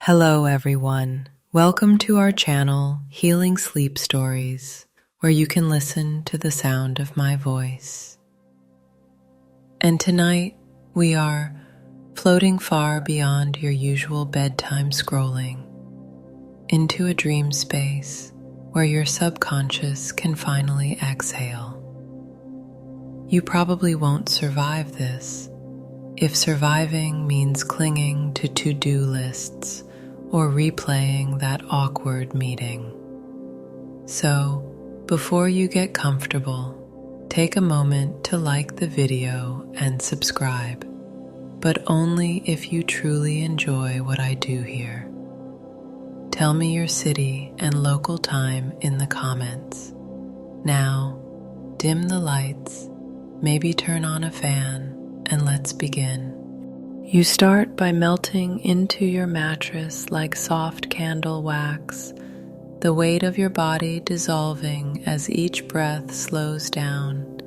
Hello everyone. Welcome to our channel, Healing Sleep Stories, where you can listen to the sound of my voice. And tonight we are floating far beyond your usual bedtime scrolling into a dream space where your subconscious can finally exhale. You probably won't survive this, if surviving means clinging to to-do lists or replaying that awkward meeting. So, before you get comfortable, take a moment to like the video and subscribe, but only if you truly enjoy what I do here. Tell me your city and local time in the comments. Now, dim the lights, maybe turn on a fan, and let's begin. You start by melting into your mattress like soft candle wax, the weight of your body dissolving as each breath slows down,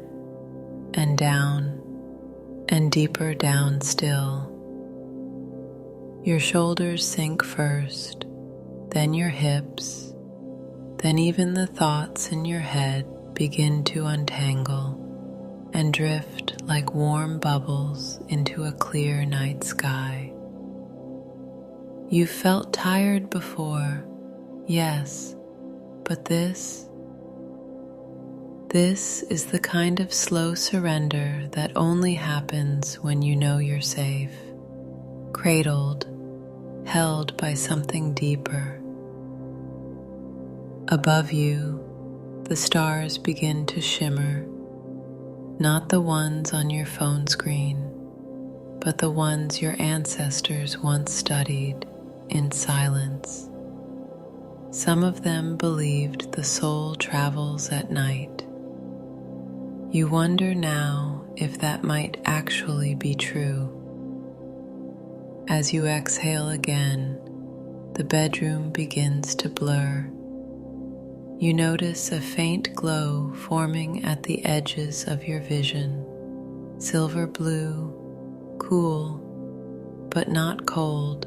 and deeper down still. Your shoulders sink first, then your hips, then even the thoughts in your head begin to untangle and drift like warm bubbles into a clear night sky. You've felt tired before, yes, but this is the kind of slow surrender that only happens when you know you're safe, cradled, held by something deeper. Above you, the stars begin to shimmer, not the ones on your phone screen, but the ones your ancestors once studied in silence. Some of them believed the soul travels at night. You wonder now if that might actually be true. As you exhale again, the bedroom begins to blur. You notice a faint glow forming at the edges of your vision, silver blue, cool, but not cold.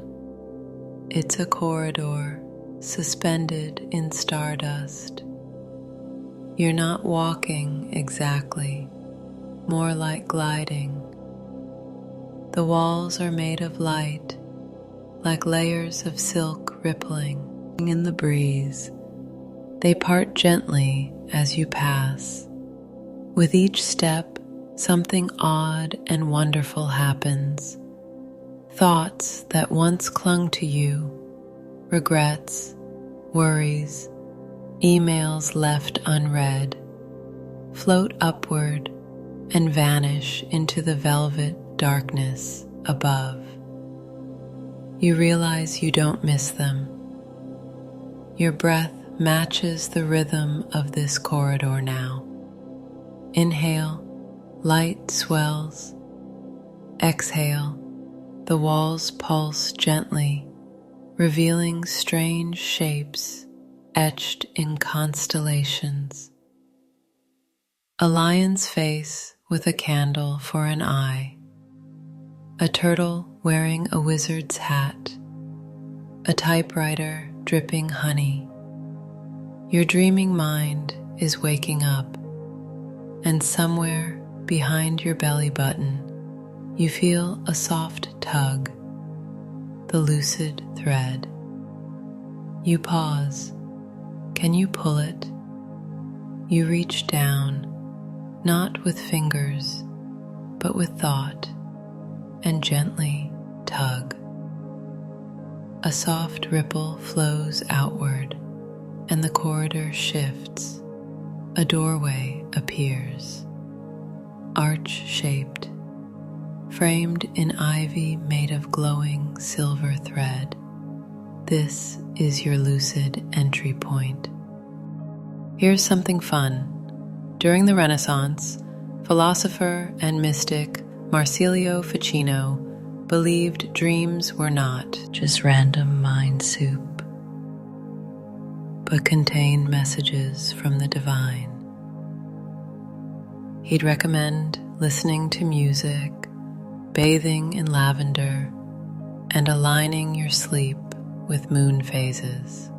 It's a corridor suspended in stardust. You're not walking exactly, more like gliding. The walls are made of light, like layers of silk rippling in the breeze. They part gently as you pass. With each step, something odd and wonderful happens. Thoughts that once clung to you, regrets, worries, emails left unread, float upward and vanish into the velvet darkness above. You realize you don't miss them. Your breath matches the rhythm of this corridor now. Inhale, light swells. Exhale, the walls pulse gently, revealing strange shapes etched in constellations. A lion's face with a candle for an eye, a turtle wearing a wizard's hat, a typewriter dripping honey. Your dreaming mind is waking up, and somewhere behind your belly button, you feel a soft tug, the lucid thread. You pause. Can you pull it? You reach down, not with fingers, but with thought, and gently tug. A soft ripple flows outward, and the corridor shifts. A doorway appears, arch-shaped, framed in ivy made of glowing silver thread. This is your lucid entry point. Here's something fun. During the Renaissance, philosopher and mystic Marsilio Ficino believed dreams were not just random mind soup, but contain messages from the divine. He'd recommend listening to music, bathing in lavender, and aligning your sleep with moon phases.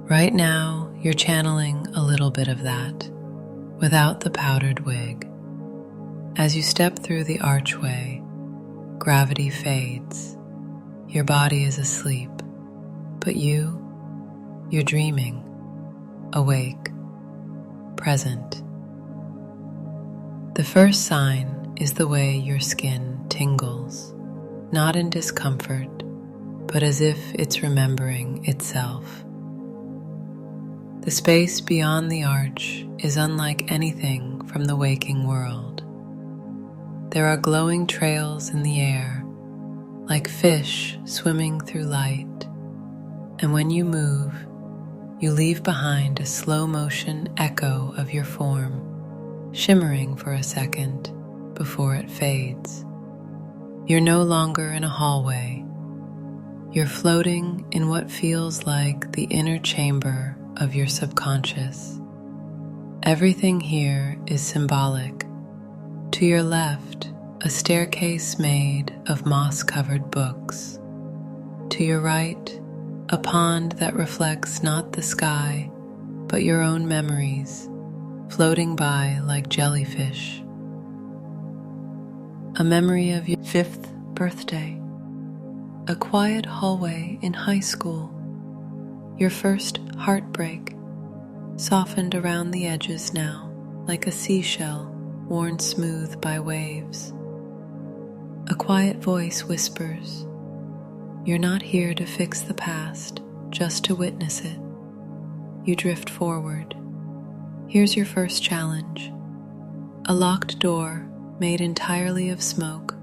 Right now, you're channeling a little bit of that without the powdered wig. As you step through the archway, gravity fades. Your body is asleep, but you're dreaming, awake, present. The first sign is the way your skin tingles, not in discomfort, but as if it's remembering itself. The space beyond the arch is unlike anything from the waking world. There are glowing trails in the air, like fish swimming through light, and when you move, you leave behind a slow-motion echo of your form, shimmering for a second before it fades. You're no longer in a hallway. You're floating in what feels like the inner chamber of your subconscious. Everything here is symbolic. To your left, a staircase made of moss-covered books. To your right, a pond that reflects not the sky, but your own memories, floating by like jellyfish. A memory of your 5th birthday, a quiet hallway in high school, your first heartbreak, softened around the edges now, like a seashell worn smooth by waves. A quiet voice whispers, "You're not here to fix the past, just to witness it." You drift forward. Here's your first challenge. A locked door made entirely of smoke,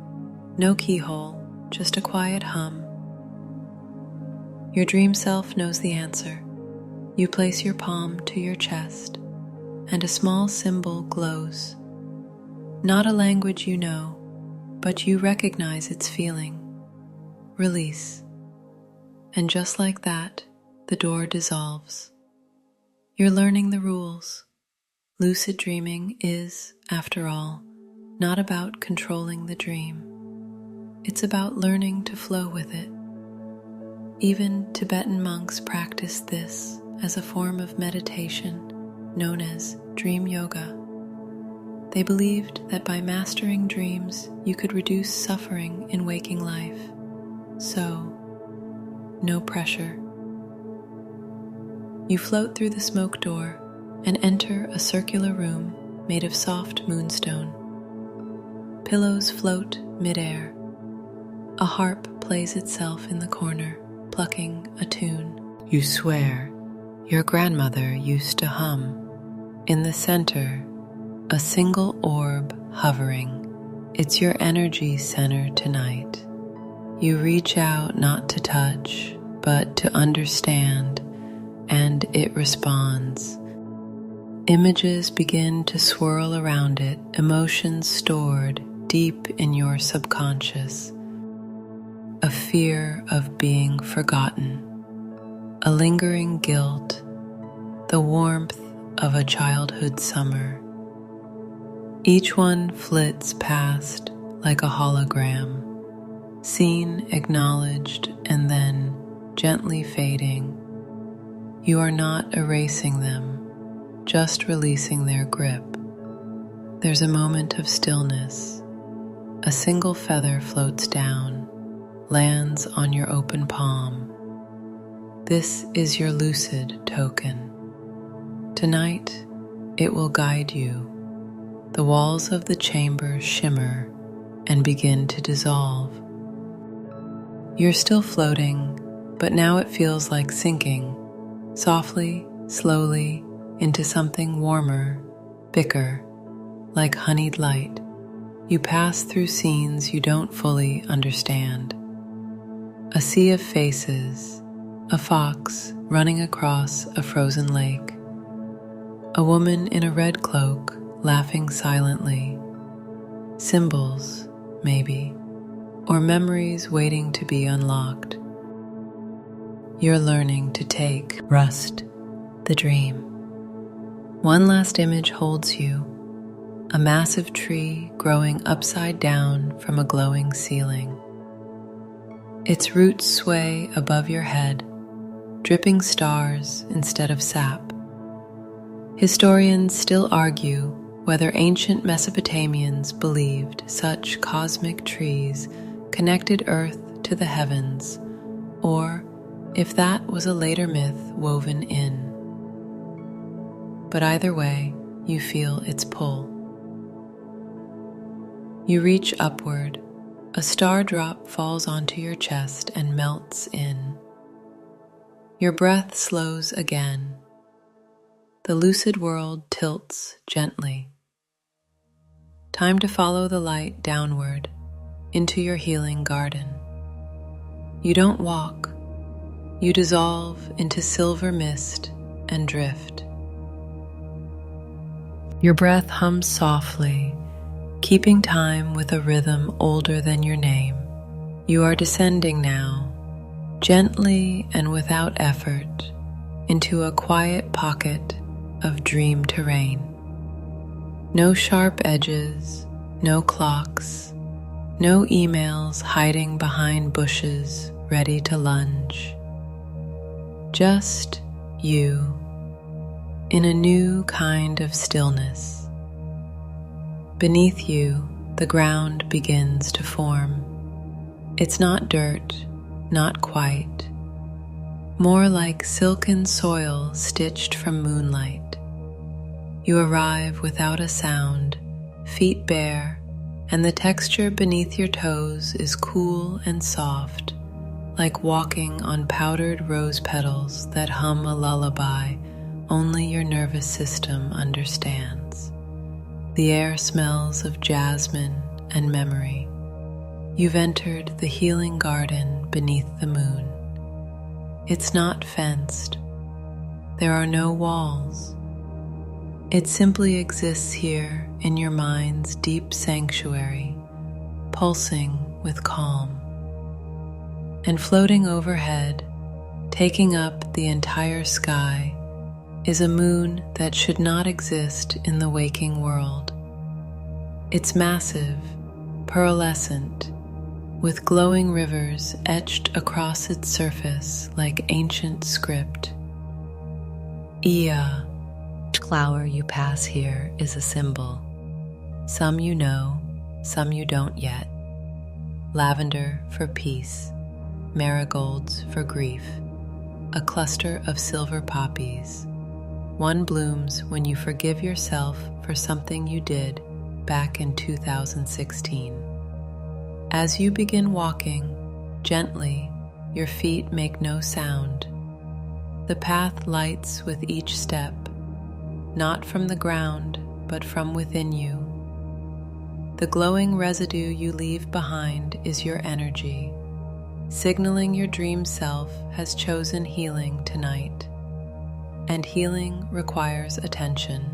no keyhole, just a quiet hum. Your dream self knows the answer. You place your palm to your chest, and a small symbol glows. Not a language you know, but you recognize its feeling. Release. And just like that, the door dissolves. You're learning the rules. Lucid dreaming is, after all, not about controlling the dream. It's about learning to flow with it. Even Tibetan monks practiced this as a form of meditation known as dream yoga. They believed that by mastering dreams, you could reduce suffering in waking life. So, no pressure. You float through the smoke door and enter a circular room made of soft moonstone. Pillows float midair. A harp plays itself in the corner, plucking a tune. You swear your grandmother used to hum. In the center, a single orb hovering. It's your energy center tonight. You reach out not to touch, but to understand, and it responds. Images begin to swirl around it, emotions stored deep in your subconscious. A fear of being forgotten, a lingering guilt, the warmth of a childhood summer. Each one flits past like a hologram, seen, acknowledged, and then gently fading. You are not erasing them, just releasing their grip. There's a moment of stillness. A single feather floats down, lands on your open palm. This is your lucid token. Tonight, it will guide you. The walls of the chamber shimmer and begin to dissolve. You're still floating, but now it feels like sinking, softly, slowly, into something warmer, thicker, like honeyed light. You pass through scenes you don't fully understand. A sea of faces, a fox running across a frozen lake, a woman in a red cloak laughing silently, symbols, maybe, or memories waiting to be unlocked. You're learning to take rust, the dream. One last image holds you, a massive tree growing upside down from a glowing ceiling. Its roots sway above your head, dripping stars instead of sap. Historians still argue whether ancient Mesopotamians believed such cosmic trees connected Earth to the heavens, or if that was a later myth woven in. But either way, you feel its pull. You reach upward, a star drop falls onto your chest and melts in. Your breath slows again. The lucid world tilts gently. Time to follow the light downward into your healing garden. You don't walk, you dissolve into silver mist and drift. Your breath hums softly, keeping time with a rhythm older than your name. You are descending now, gently and without effort, into a quiet pocket of dream terrain. No sharp edges, no clocks, no emails hiding behind bushes ready to lunge. Just you, in a new kind of stillness. Beneath you, the ground begins to form. It's not dirt, not quite. More like silken soil stitched from moonlight. You arrive without a sound, feet bare, and the texture beneath your toes is cool and soft, like walking on powdered rose petals that hum a lullaby only your nervous system understands. The air smells of jasmine and memory. You've entered the healing garden beneath the moon. It's not fenced. There are no walls. It simply exists here in your mind's deep sanctuary, pulsing with calm. And floating overhead, taking up the entire sky, is a moon that should not exist in the waking world. It's massive, pearlescent, with glowing rivers etched across its surface like ancient script. Each flower you pass here is a symbol. Some you know, some you don't yet. Lavender for peace, marigolds for grief, a cluster of silver poppies. One blooms when you forgive yourself for something you did back in 2016. As you begin walking, gently, your feet make no sound. The path lights with each step, not from the ground, but from within you. The glowing residue you leave behind is your energy, signaling your dream self has chosen healing tonight. And healing requires attention.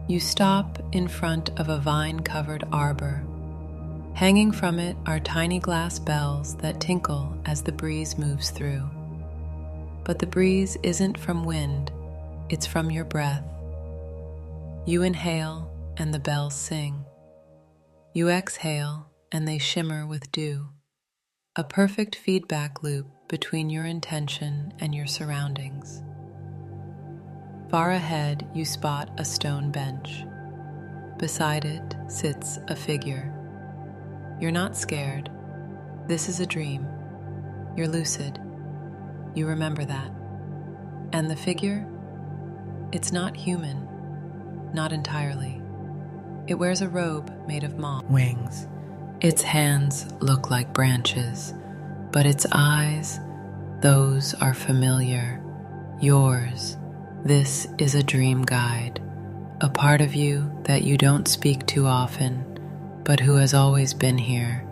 You stop in front of a vine-covered arbor. Hanging from it are tiny glass bells that tinkle as the breeze moves through. But the breeze isn't from wind, it's from your breath. You inhale and the bells sing. You exhale and they shimmer with dew. A perfect feedback loop between your intention and your surroundings. Far ahead, you spot a stone bench. Beside it sits a figure. You're not scared. This is a dream. You're lucid. You remember that. And the figure? It's not human. Not entirely. It wears a robe made of moss wings. Its hands look like branches, but its eyes, those are familiar. Yours. This is a dream guide, a part of you that you don't speak to often, but who has always been here.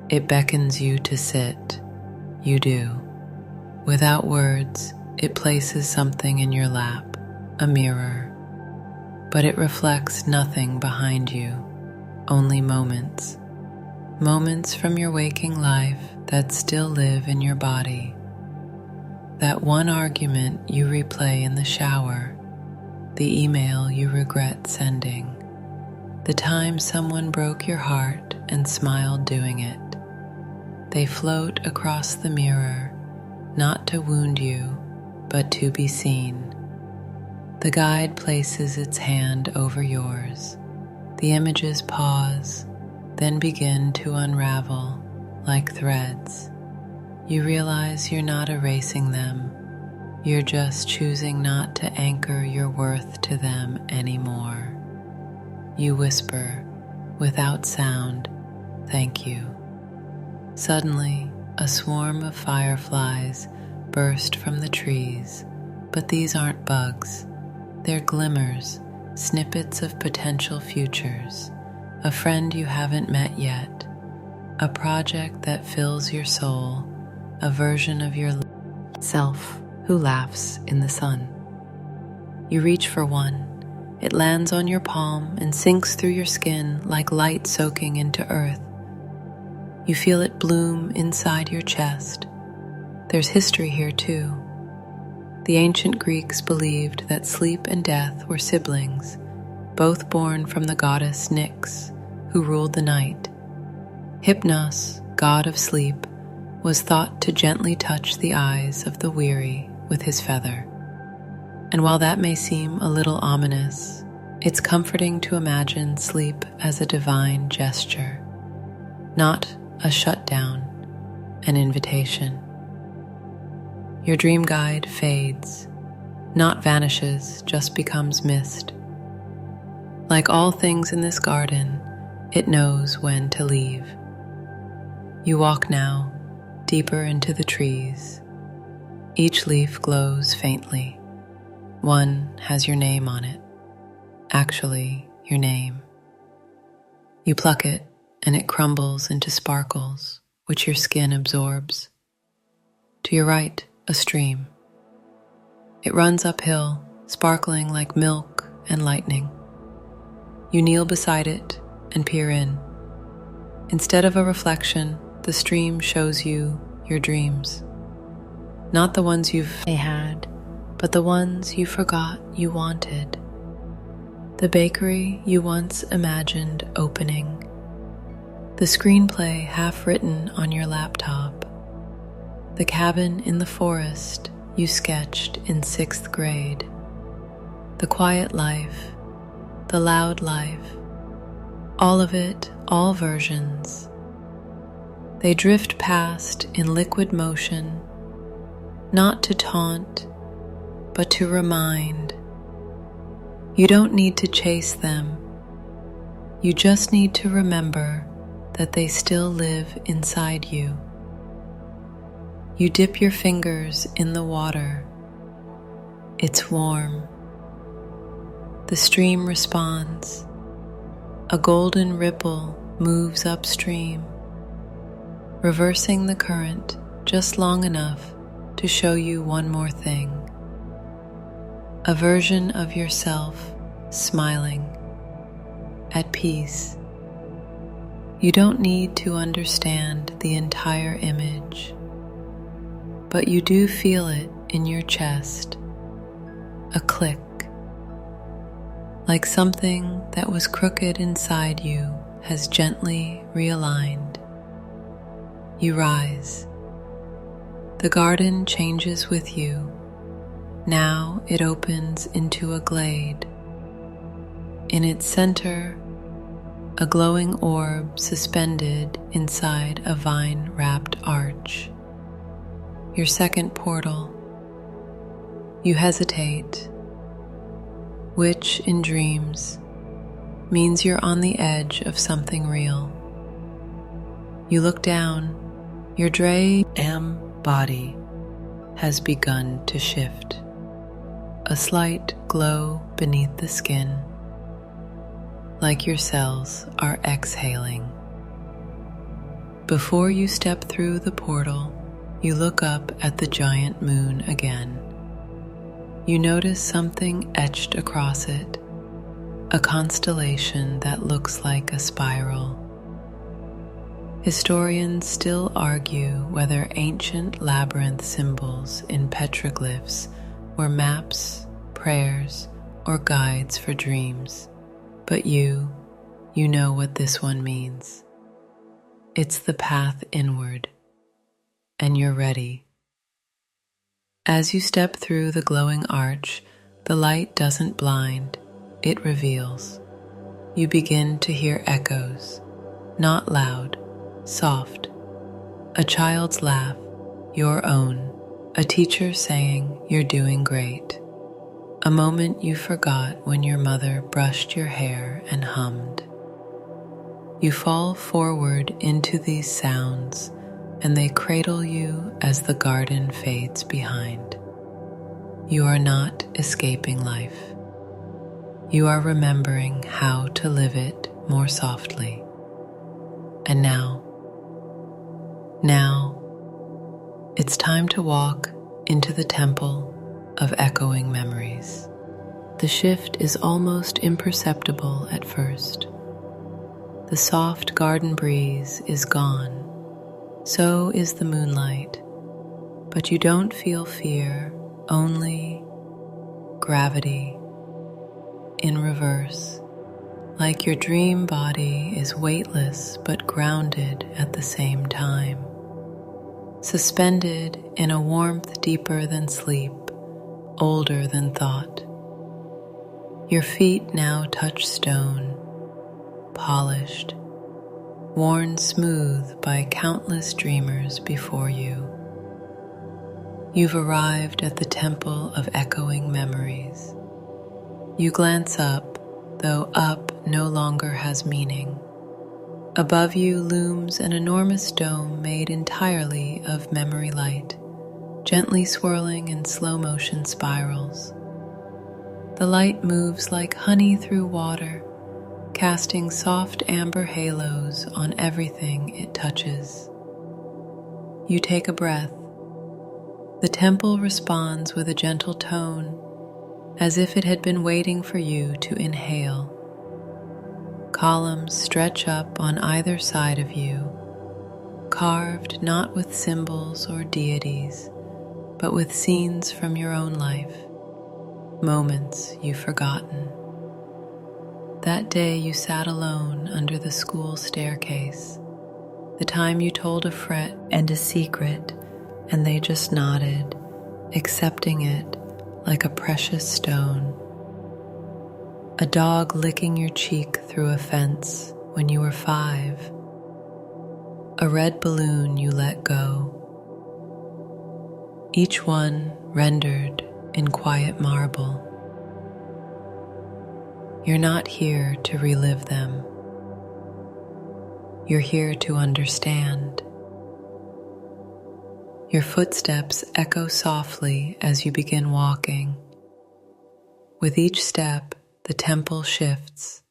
It beckons you to sit. You do. Without words, it places something in your lap, a mirror. But it reflects nothing behind you, only moments. Moments from your waking life that still live in your body. That one argument you replay in the shower, the email you regret sending, the time someone broke your heart and smiled doing it. They float across the mirror, not to wound you, but to be seen. The guide places its hand over yours. The images pause, then begin to unravel like threads. You realize you're not erasing them. You're just choosing not to anchor your worth to them anymore. You whisper, without sound, "Thank you." Suddenly, a swarm of fireflies burst from the trees, but these aren't bugs. They're glimmers, snippets of potential futures, a friend you haven't met yet, a project that fills your soul, a version of your self who laughs in the sun. You reach for one. It lands on your palm and sinks through your skin like light soaking into earth. You feel it bloom inside your chest. There's history here too. The ancient Greeks believed that sleep and death were siblings, both born from the goddess Nyx, who ruled the night. Hypnos, god of sleep, was thought to gently touch the eyes of the weary with his feather. And while that may seem a little ominous, it's comforting to imagine sleep as a divine gesture, not a shutdown, an invitation. Your dream guide fades, not vanishes, just becomes mist. Like all things in this garden, it knows when to leave. You walk now, deeper into the trees. Each leaf glows faintly. One has your name on it. Actually, your name. You pluck it, and it crumbles into sparkles, which your skin absorbs. To your right, a stream. It runs uphill, sparkling like milk and lightning. You kneel beside it and peer in. Instead of a reflection, the stream shows you your dreams. Not the ones you've had, but the ones you forgot you wanted. The bakery you once imagined opening. The screenplay half written on your laptop. The cabin in the forest you sketched in 6th grade. The quiet life, the loud life, all of it, all versions. They drift past in liquid motion, not to taunt, but to remind. You don't need to chase them. You just need to remember that they still live inside you. You dip your fingers in the water. It's warm. The stream responds. A golden ripple moves upstream, reversing the current just long enough to show you one more thing. A version of yourself smiling, at peace. You don't need to understand the entire image, but you do feel it in your chest, a click, like something that was crooked inside you has gently realigned. You rise. The garden changes with you. Now it opens into a glade. In its center, a glowing orb suspended inside a vine-wrapped arch. Your second portal. You hesitate, which in dreams means you're on the edge of something real. You look down. Your body has begun to shift. A slight glow beneath the skin, like your cells are exhaling. Before you step through the portal, you look up at the giant moon again. You notice something etched across it, a constellation that looks like a spiral. Historians still argue whether ancient labyrinth symbols in petroglyphs were maps, prayers, or guides for dreams. But you know what this one means. It's the path inward, and you're ready. As you step through the glowing arch, the light doesn't blind, it reveals. You begin to hear echoes, not loud, soft. A child's laugh, your own. A teacher saying you're doing great. A moment you forgot when your mother brushed your hair and hummed. You fall forward into these sounds, and they cradle you as the garden fades behind. You are not escaping life. You are remembering how to live it more softly. And now, it's time to walk into the temple of echoing memories. The shift is almost imperceptible at first. The soft garden breeze is gone, so is the moonlight, but you don't feel fear, only gravity in reverse, like your dream body is weightless but grounded at the same time. Suspended in a warmth deeper than sleep, older than thought. Your feet now touch stone, polished, worn smooth by countless dreamers before you. You've arrived at the temple of echoing memories. You glance up, though up no longer has meaning. Above you looms an enormous dome made entirely of memory light, gently swirling in slow motion spirals. The light moves like honey through water, casting soft amber halos on everything it touches. You take a breath. The temple responds with a gentle tone, as if it had been waiting for you to inhale. Columns stretch up on either side of you, carved not with symbols or deities, but with scenes from your own life, moments you've forgotten. That day you sat alone under the school staircase, the time you told a friend and a secret, and they just nodded, accepting it like a precious stone. A dog licking your cheek through a fence when you were 5. A red balloon you let go. Each one rendered in quiet marble. You're not here to relive them. You're here to understand. Your footsteps echo softly as you begin walking. With each step, the temple shifts.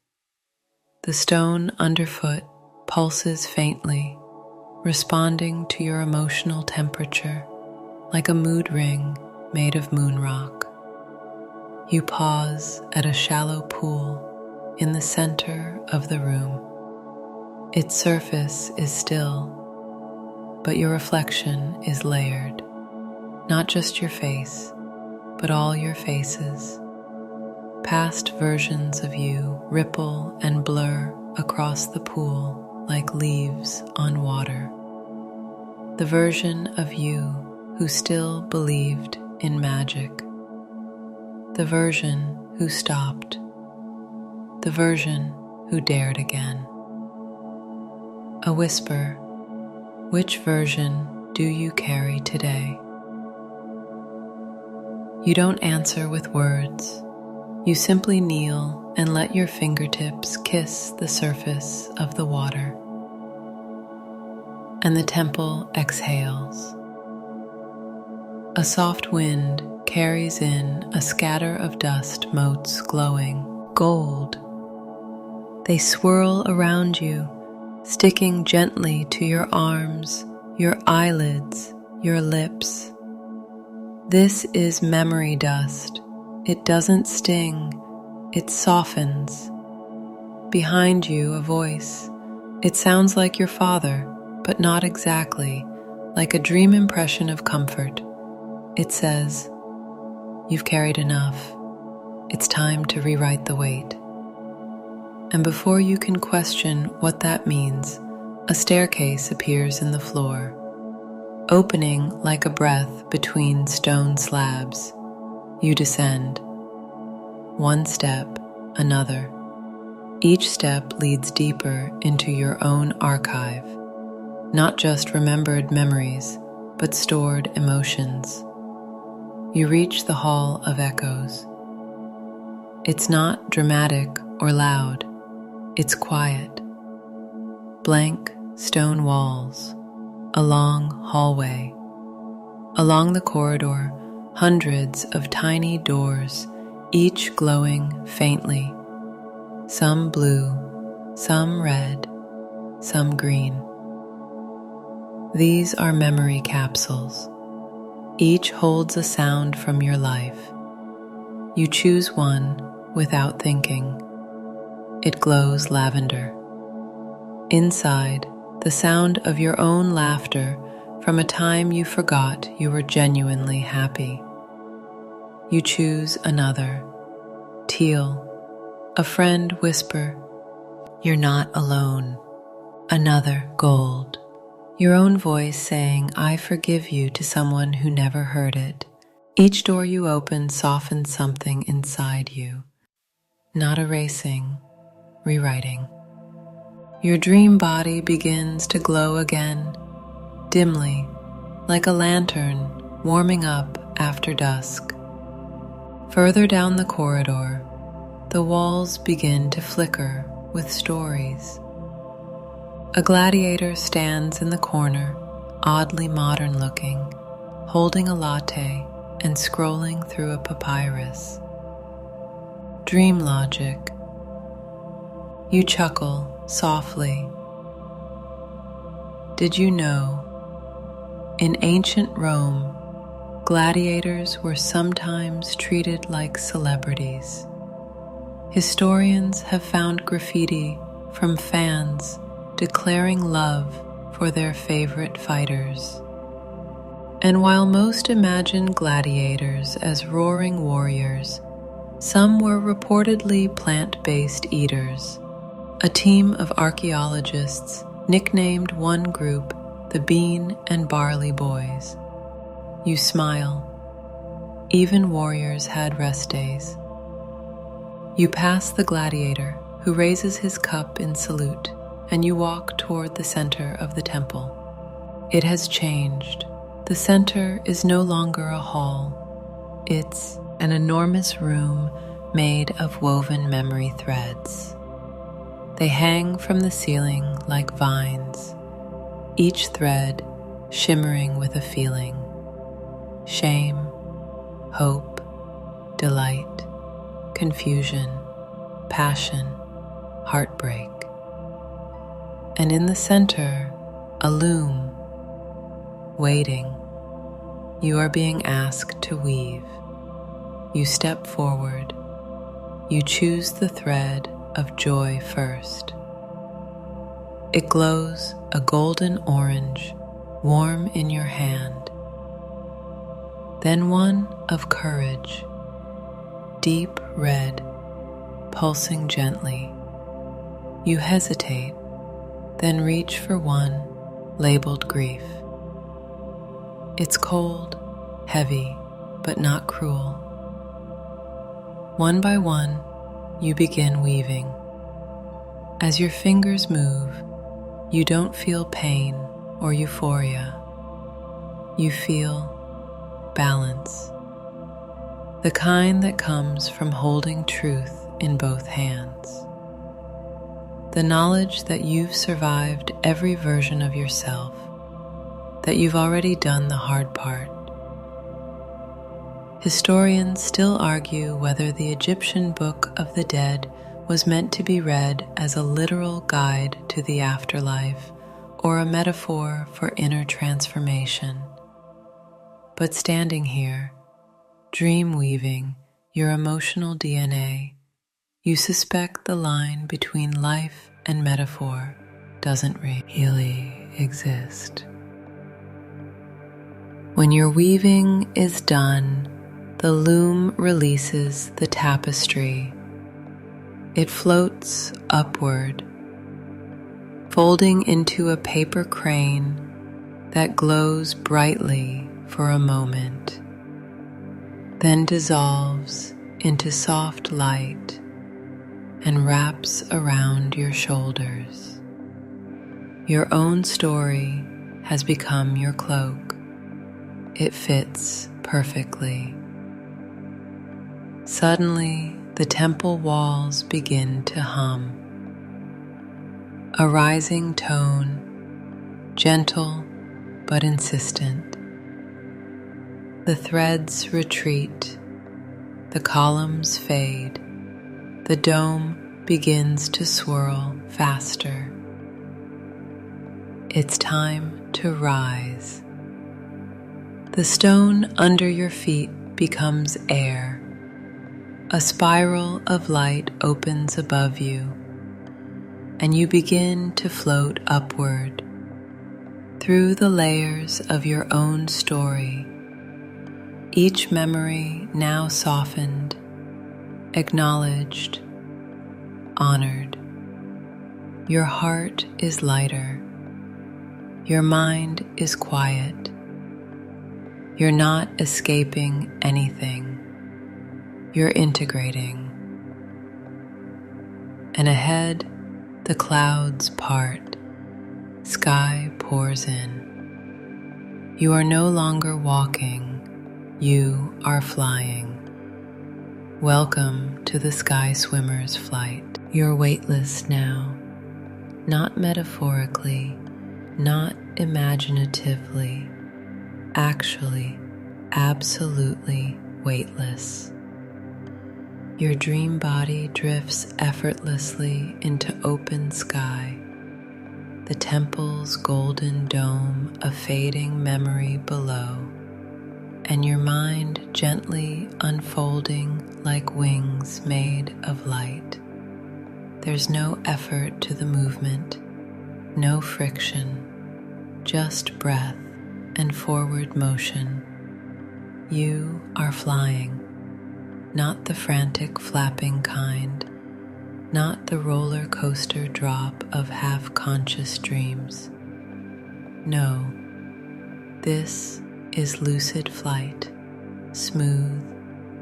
The stone underfoot pulses faintly, responding to your emotional temperature, like a mood ring made of moon rock. You pause at a shallow pool in the center of the room. Its surface is still, but your reflection is layered. Not just your face, but all your faces. Past versions of you ripple and blur across the pool like leaves on water. The version of you who still believed in magic. The version who stopped. The version who dared again. A whisper, which version do you carry today? You don't answer with words. You simply kneel and let your fingertips kiss the surface of the water. And the temple exhales. A soft wind carries in a scatter of dust motes glowing gold. They swirl around you, sticking gently to your arms, your eyelids, your lips. This is memory dust. It doesn't sting, it softens. Behind you, a voice. It sounds like your father, but not exactly, like a dream impression of comfort. It says, "You've carried enough. It's time to rewrite the weight." And before you can question what that means, a staircase appears in the floor. Opening like a breath between stone slabs, you descend. One step, another. Each step leads deeper into your own archive, not just remembered memories, but stored emotions. You reach the Hall of Echoes. It's not dramatic or loud, it's quiet. Blank stone walls, a long hallway. Along the corridor, hundreds of tiny doors, each glowing faintly. Some blue, some red, some green. These are memory capsules. Each holds a sound from your life. You choose one without thinking. It glows lavender. Inside, the sound of your own laughter from a time you forgot you were genuinely happy. You choose another. Teal. A friend whisper, "You're not alone." Another gold. Your own voice saying, "I forgive you," to someone who never heard it. Each door you open softens something inside you. Not erasing, rewriting. Your dream body begins to glow again, dimly, like a lantern warming up after dusk. Further down the corridor, the walls begin to flicker with stories. A gladiator stands in the corner, oddly modern looking, holding a latte and scrolling through a papyrus. Dream logic. You chuckle softly. Did you know, in ancient Rome, gladiators were sometimes treated like celebrities? Historians have found graffiti from fans declaring love for their favorite fighters. And while most imagine gladiators as roaring warriors, some were reportedly plant-based eaters. A team of archaeologists nicknamed one group the Bean and Barley Boys. You smile. Even warriors had rest days. You pass the gladiator, who raises his cup in salute, and you walk toward the center of the temple. It has changed. The center is no longer a hall. It's an enormous room made of woven memory threads. They hang from the ceiling like vines, each thread shimmering with a feeling: shame, hope, delight, confusion, passion, heartbreak. And in the center, a loom, waiting. You are being asked to weave. You step forward. You choose the thread of joy first. It glows a golden orange, warm in your hand. Then one of courage, deep red, pulsing gently. You hesitate, then reach for one labeled grief. It's cold, heavy, but not cruel. One by one, you begin weaving. As your fingers move, you don't feel pain or euphoria. You feel balance, the kind that comes from holding truth in both hands. The knowledge that you've survived every version of yourself, that you've already done the hard part. Historians still argue whether the Egyptian Book of the Dead was meant to be read as a literal guide to the afterlife or a metaphor for inner transformation. But standing here, dream weaving your emotional DNA, you suspect the line between life and metaphor doesn't really exist. When your weaving is done, the loom releases the tapestry. It floats upward, folding into a paper crane that glows brightly for a moment, then dissolves into soft light and wraps around your shoulders. Your own story has become your cloak. It fits perfectly. Suddenly, the temple walls begin to hum. A rising tone, gentle but insistent. The threads retreat, the columns fade, the dome begins to swirl faster. It's time to rise. The stone under your feet becomes air. A spiral of light opens above you, and you begin to float upward through the layers of your own story, each memory now softened, acknowledged, honored. Your heart is lighter. Your mind is quiet. You're not escaping anything. You're integrating. And ahead, the clouds part. Sky pours in. You are no longer walking. You are flying. Welcome to the sky swimmer's flight. You're weightless now. Not metaphorically, not imaginatively. Actually, absolutely weightless. Your dream body drifts effortlessly into open sky, the temple's golden dome a fading memory below, and your mind gently unfolding like wings made of light. There's no effort to the movement, no friction, just breath and forward motion. You are flying. Not the frantic flapping kind, not the roller coaster drop of half-conscious dreams. No, this is lucid flight, smooth,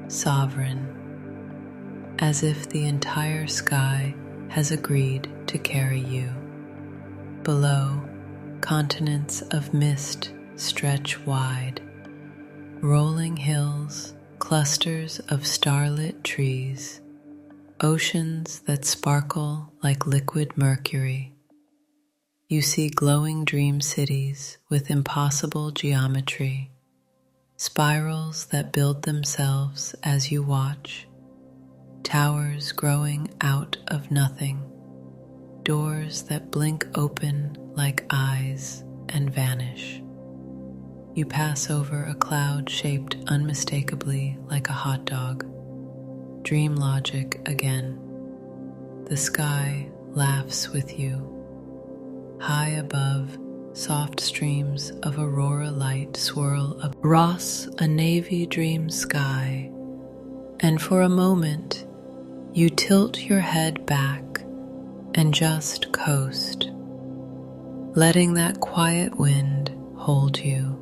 sovereign, as if the entire sky has agreed to carry you. Below, continents of mist stretch wide, rolling hills, clusters of starlit trees, oceans that sparkle like liquid mercury. You see glowing dream cities with impossible geometry, spirals that build themselves as you watch, towers growing out of nothing, doors that blink open like eyes and vanish. You pass over a cloud shaped unmistakably like a hot dog. Dream logic again. The sky laughs with you. High above, soft streams of aurora light swirl across a navy dream sky, and for a moment, you tilt your head back and just coast, letting that quiet wind hold you.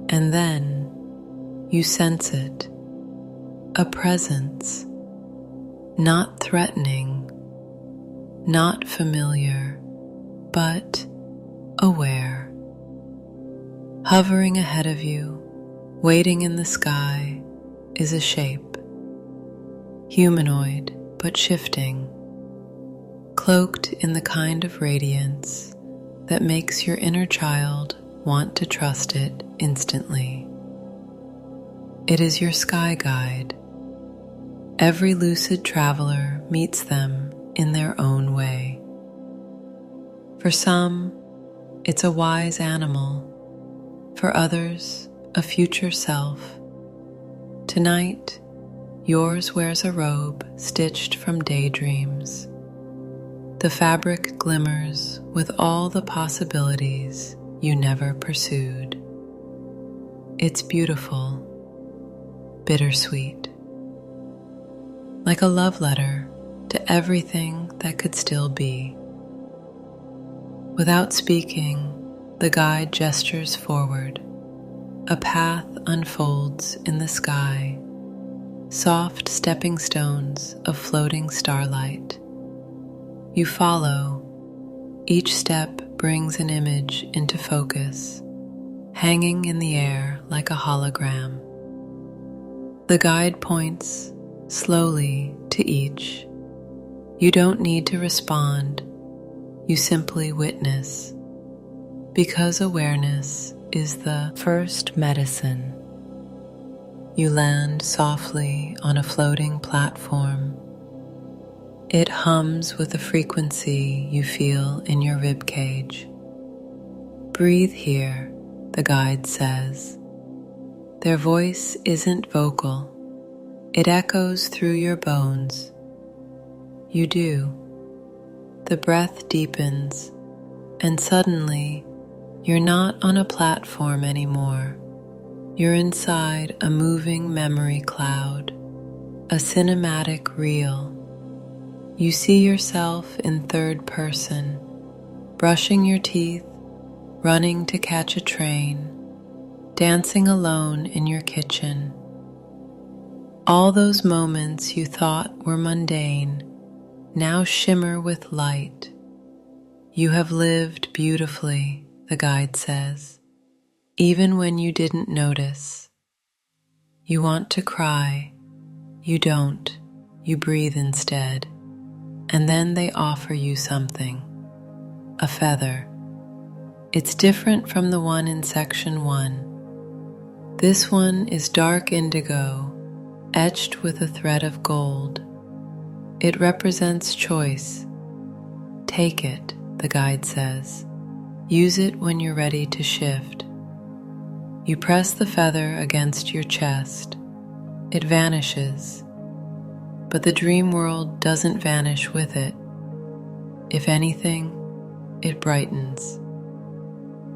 And then you sense it, a presence, not threatening, not familiar, but aware. Hovering ahead of you, waiting in the sky, is a shape, humanoid but shifting, cloaked in the kind of radiance that makes your inner child want to trust it instantly. It is your sky guide. Every lucid traveler meets them in their own way. For some, it's a wise animal. For others, a future self. Tonight, yours wears a robe stitched from daydreams. The fabric glimmers with all the possibilities you never pursued. It's beautiful, bittersweet, like a love letter to everything that could still be. Without speaking, the guide gestures forward. A path unfolds in the sky, soft stepping stones of floating starlight. You follow. Each step brings an image into focus, hanging in the air like a hologram. The guide points slowly to each. You don't need to respond, you simply witness, because awareness is the first medicine. You land softly on a floating platform. It hums with a frequency you feel in your rib cage. Breathe here, the guide says. Their voice isn't vocal. It echoes through your bones. You do. The breath deepens, and suddenly, you're not on a platform anymore. You're inside a moving memory cloud, a cinematic reel. You see yourself in third person, brushing your teeth, running to catch a train, dancing alone in your kitchen. All those moments you thought were mundane now shimmer with light. You have lived beautifully, the guide says, even when you didn't notice. You want to cry. You don't. You breathe instead. And then they offer you something. A feather. It's different from the one in section 1. This one is dark indigo, etched with a thread of gold. It represents choice. Take it, the guide says. Use it when you're ready to shift. You press the feather against your chest. It vanishes. But the dream world doesn't vanish with it. If anything, it brightens.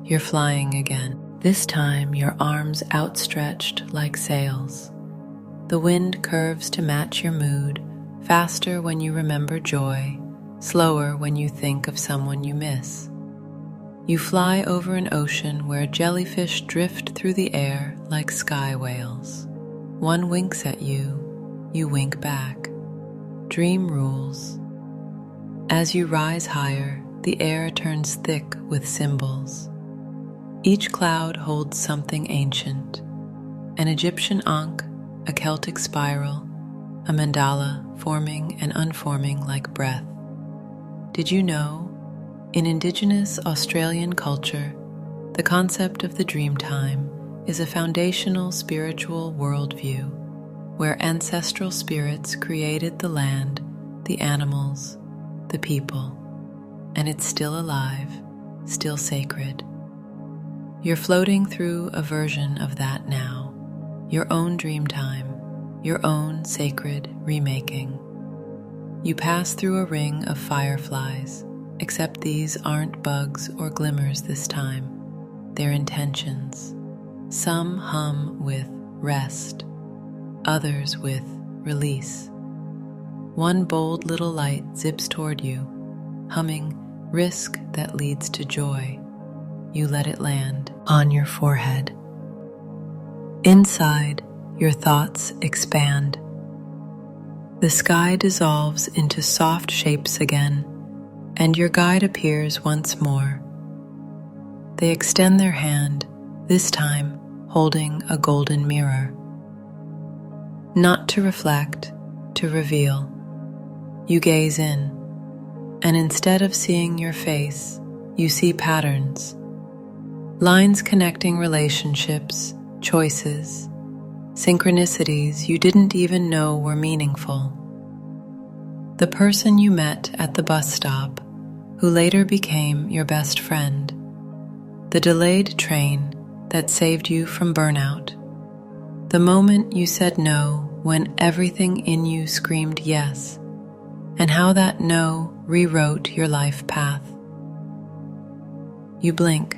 You're flying again. This time, your arms outstretched like sails. The wind curves to match your mood, faster when you remember joy, slower when you think of someone you miss. You fly over an ocean where jellyfish drift through the air like sky whales. One winks at you, you wink back. Dream rules. As you rise higher, the air turns thick with symbols. Each cloud holds something ancient. An Egyptian ankh, a Celtic spiral, a mandala forming and unforming like breath. Did you know, in indigenous Australian culture, the concept of the dream time is a foundational spiritual worldview where ancestral spirits created the land, the animals, the people, and it's still alive, still sacred. You're floating through a version of that now, your own dream time, your own sacred remaking. You pass through a ring of fireflies, except these aren't bugs or glimmers this time. They're intentions. Some hum with rest, others with release. One bold little light zips toward you, humming risk that leads to joy. You let it land on your forehead. Inside, your thoughts expand. The sky dissolves into soft shapes again, and your guide appears once more. They extend their hand, this time holding a golden mirror. Not to reflect, to reveal. You gaze in, and instead of seeing your face, you see patterns. Lines connecting relationships, choices, synchronicities you didn't even know were meaningful. The person you met at the bus stop, who later became your best friend. The delayed train that saved you from burnout. The moment you said no when everything in you screamed yes, and how that no rewrote your life path. You blink.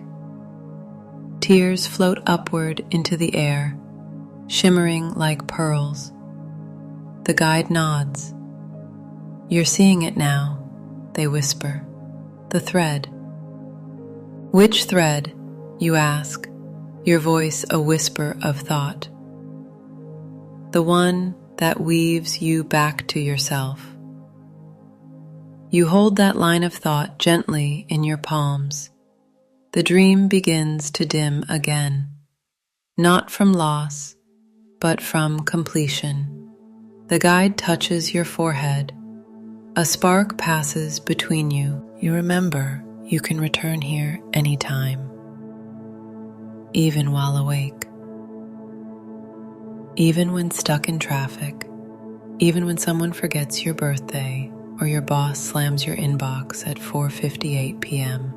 Tears float upward into the air, shimmering like pearls. The guide nods. You're seeing it now, they whisper. The thread. Which thread? You ask, your voice a whisper of thought, the one that weaves you back to yourself. You hold that line of thought gently in your palms. The dream begins to dim again, not from loss, but from completion. The guide touches your forehead. A spark passes between you. You remember you can return here anytime, even while awake, even when stuck in traffic, even when someone forgets your birthday or your boss slams your inbox at 4:58 p.m.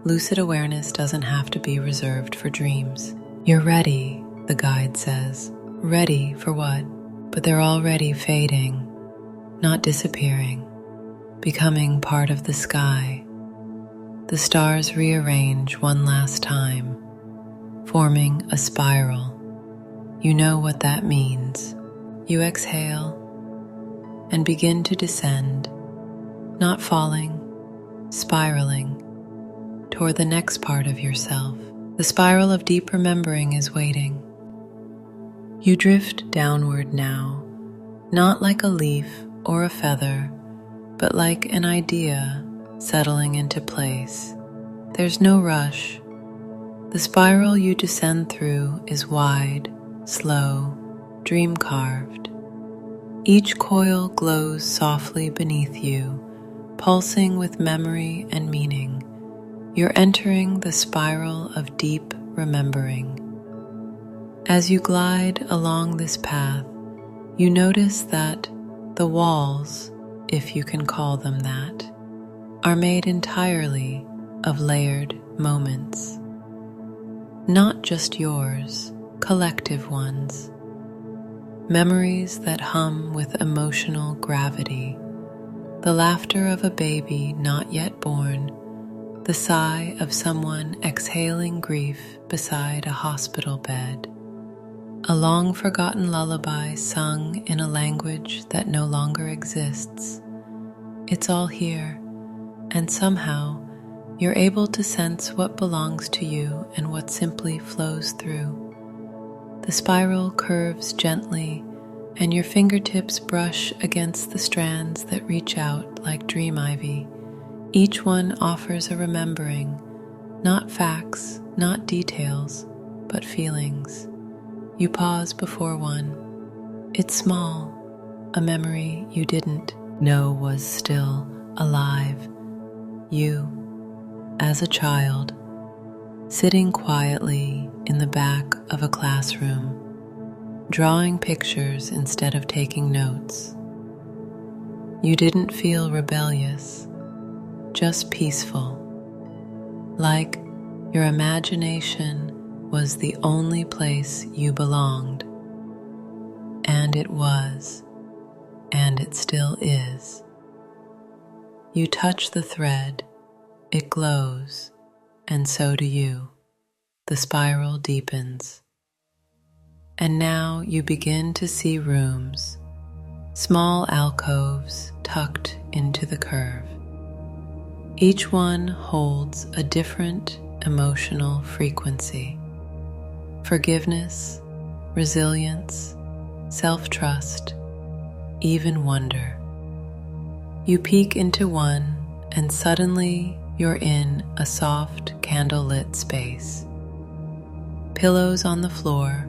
Lucid awareness doesn't have to be reserved for dreams. You're ready, the guide says. Ready for what? But they're already fading, not disappearing, becoming part of the sky. The stars rearrange one last time, forming a spiral. You know what that means. You exhale and begin to descend, not falling, spiraling toward the next part of yourself. The spiral of deep remembering is waiting. You drift downward now, not like a leaf or a feather, but like an idea settling into place. There's no rush. The spiral you descend through is wide, slow, dream-carved. Each coil glows softly beneath you, pulsing with memory and meaning. You're entering the spiral of deep remembering. As you glide along this path, you notice that the walls, if you can call them that, are made entirely of layered moments. Not just yours, collective ones. Memories that hum with emotional gravity. The laughter of a baby not yet born, the sigh of someone exhaling grief beside a hospital bed. A long-forgotten lullaby sung in a language that no longer exists. It's all here, and somehow you're able to sense what belongs to you and what simply flows through. The spiral curves gently, and your fingertips brush against the strands that reach out like dream ivy. Each one offers a remembering, not facts, not details, but feelings. You pause before one. It's small, a memory you didn't know was still alive. You, as a child, sitting quietly in the back of a classroom, drawing pictures instead of taking notes. You didn't feel rebellious, just peaceful, like your imagination was the only place you belonged. And it was, and it still is. You touch the thread, it glows, and so do you. The spiral deepens. And now you begin to see rooms, small alcoves tucked into the curve. Each one holds a different emotional frequency. Forgiveness, resilience, self-trust, even wonder. You peek into one, and suddenly you're in a soft, candle-lit space. Pillows on the floor,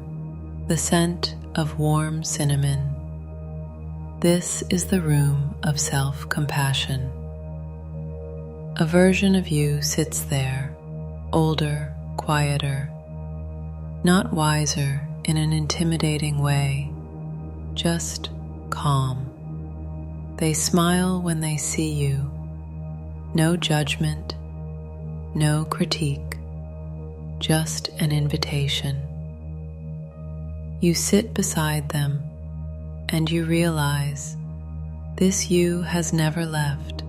the scent of warm cinnamon. This is the room of self-compassion. A version of you sits there, older, quieter, not wiser in an intimidating way, just calm. They smile when they see you. No judgment, no critique, just an invitation. You sit beside them and you realize this you has never left.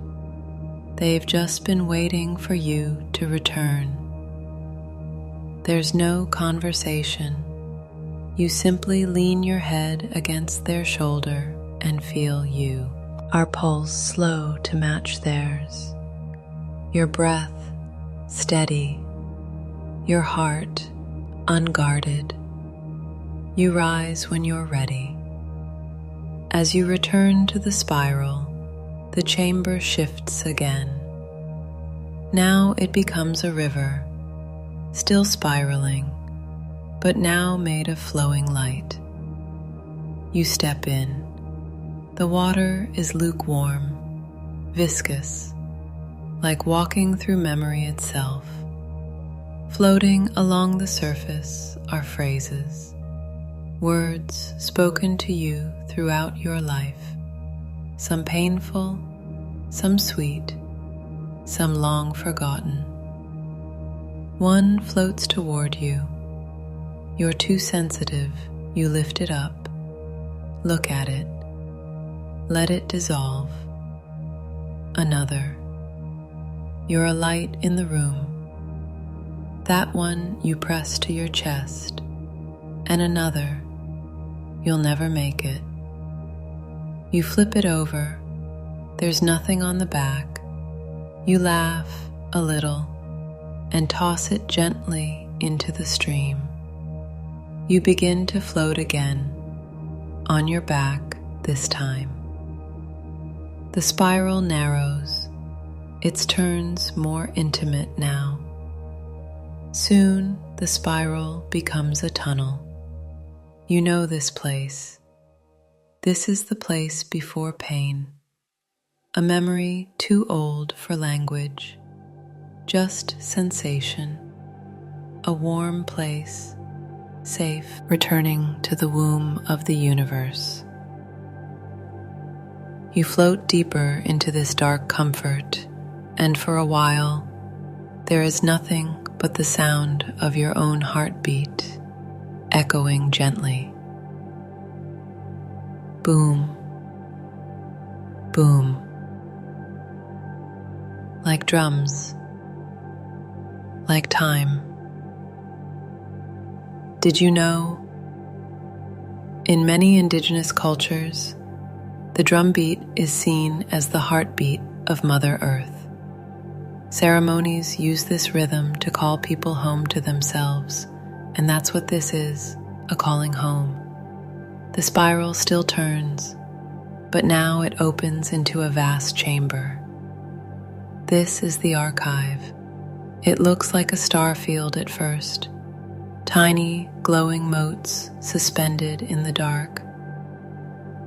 They've just been waiting for you to return. There's no conversation. You simply lean your head against their shoulder and feel you. Our pulse slow to match theirs. Your breath steady, your heart unguarded. You rise when you're ready. As you return to the spiral, the chamber shifts again. Now it becomes a river, still spiraling, but now made of flowing light. You step in. The water is lukewarm, viscous, like walking through memory itself. Floating along the surface are phrases, words spoken to you throughout your life, some painful, some sweet, some long forgotten. One floats toward you. You're too sensitive, you lift it up. Look at it. Let it dissolve. Another. You're a light in the room. That one you press to your chest. And another. You'll never make it. You flip it over. There's nothing on the back. You laugh a little and toss it gently into the stream. You begin to float again, on your back this time. The spiral narrows. Its turns more intimate now. Soon the spiral becomes a tunnel. You know this place. This is the place before pain. A memory too old for language. Just sensation. A warm place. Safe, returning to the womb of the universe. You float deeper into this dark comfort, and for a while, there is nothing but the sound of your own heartbeat, echoing gently. Boom, boom, like drums, like time. Did you know? In many indigenous cultures, the drumbeat is seen as the heartbeat of Mother Earth. Ceremonies use this rhythm to call people home to themselves, and that's what this is, a calling home. The spiral still turns, but now it opens into a vast chamber. This is the archive. It looks like a star field at first. Tiny, glowing motes suspended in the dark.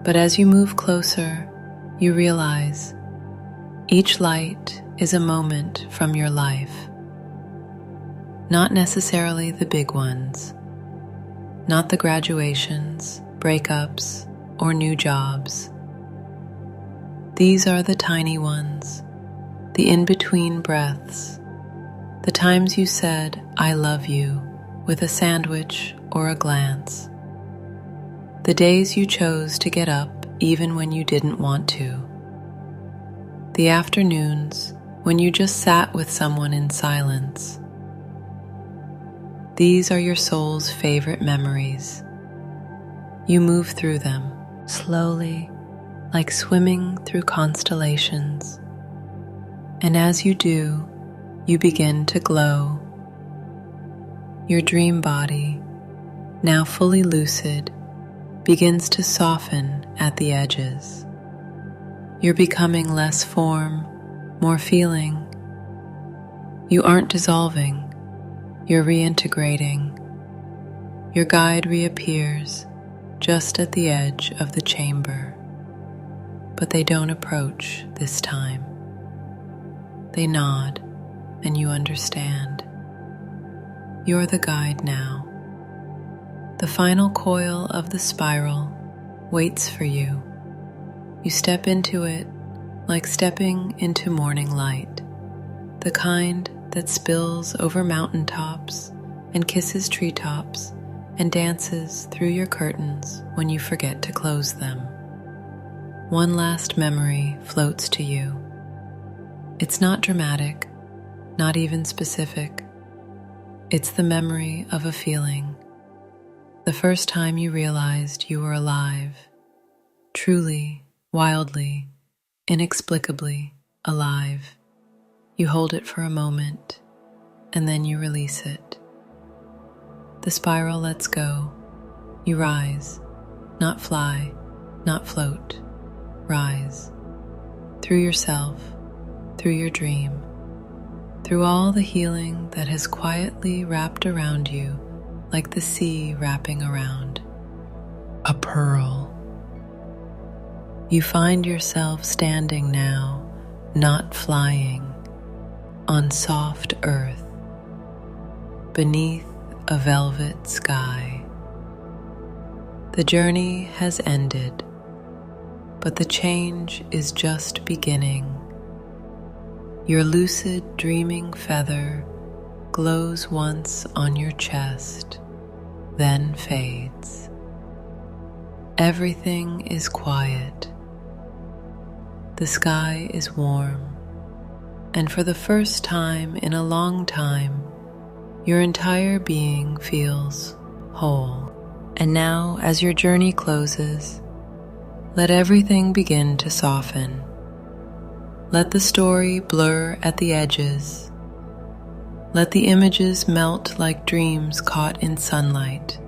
But as you move closer, you realize each light is a moment from your life. Not necessarily the big ones, not the graduations, breakups, or new jobs. These are the tiny ones, the in-between breaths, the times you said, "I love you," with a sandwich or a glance. The days you chose to get up even when you didn't want to. The afternoons when you just sat with someone in silence. These are your soul's favorite memories. You move through them slowly, like swimming through constellations. And as you do, you begin to glow. Your dream body, now fully lucid, begins to soften at the edges. You're becoming less form, more feeling. You aren't dissolving, you're reintegrating. Your guide reappears just at the edge of the chamber, but they don't approach this time. They nod, and you understand. You're the guide now. The final coil of the spiral waits for you. You step into it like stepping into morning light, the kind that spills over mountaintops and kisses treetops and dances through your curtains when you forget to close them. One last memory floats to you. It's not dramatic, not even specific. It's the memory of a feeling. The first time you realized you were alive, truly, wildly, inexplicably alive. You hold it for a moment, and then you release it. The spiral lets go. You rise, not fly, not float. Rise. Through yourself, through your dream, through all the healing that has quietly wrapped around you like the sea wrapping around a pearl. You find yourself standing now, not flying, on soft earth, beneath a velvet sky. The journey has ended, but the change is just beginning. Your lucid dreaming feather glows once on your chest, then fades. Everything is quiet. The sky is warm, and for the first time in a long time, your entire being feels whole. And now, as your journey closes, let everything begin to soften. Let the story blur at the edges. Let the images melt like dreams caught in sunlight.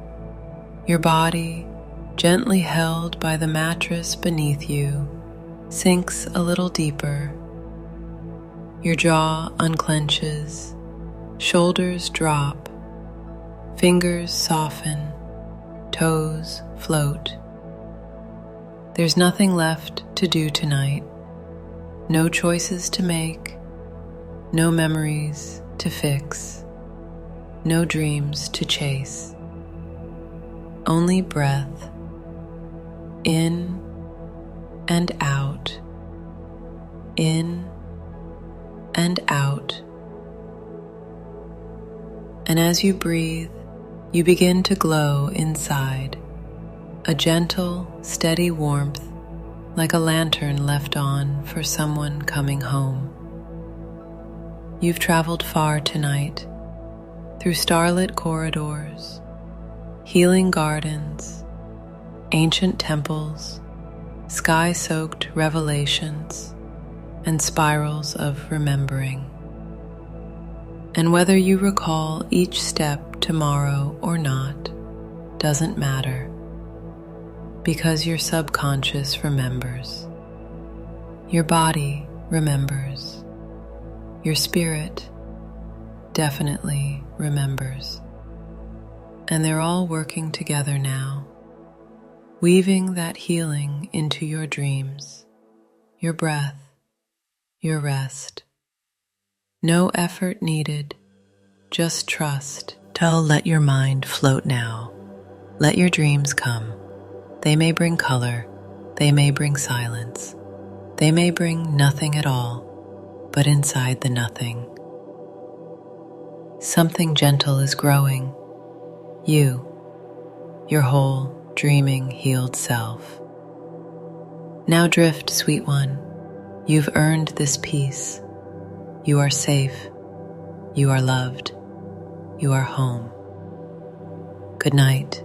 Your body, gently held by the mattress beneath you, sinks a little deeper. Your jaw unclenches, shoulders drop, fingers soften, toes float. There's nothing left to do tonight, no choices to make, no memories to fix, no dreams to chase. Only breath, in and out, in and out. And as you breathe, you begin to glow inside, a gentle, steady warmth like a lantern left on for someone coming home. You've traveled far tonight, through starlit corridors, healing gardens, ancient temples, sky-soaked revelations, and spirals of remembering. And whether you recall each step tomorrow or not doesn't matter, because your subconscious remembers. Your body remembers. Your spirit definitely remembers. And they're all working together now, weaving that healing into your dreams, your breath, your rest. No effort needed, just trust. Let your mind float now. Let your dreams come. They may bring color, they may bring silence, they may bring nothing at all, but inside the nothing, something gentle is growing. You, your whole, dreaming, healed self. Now drift, sweet one. You've earned this peace. You are safe. You are loved. You are home. Good night.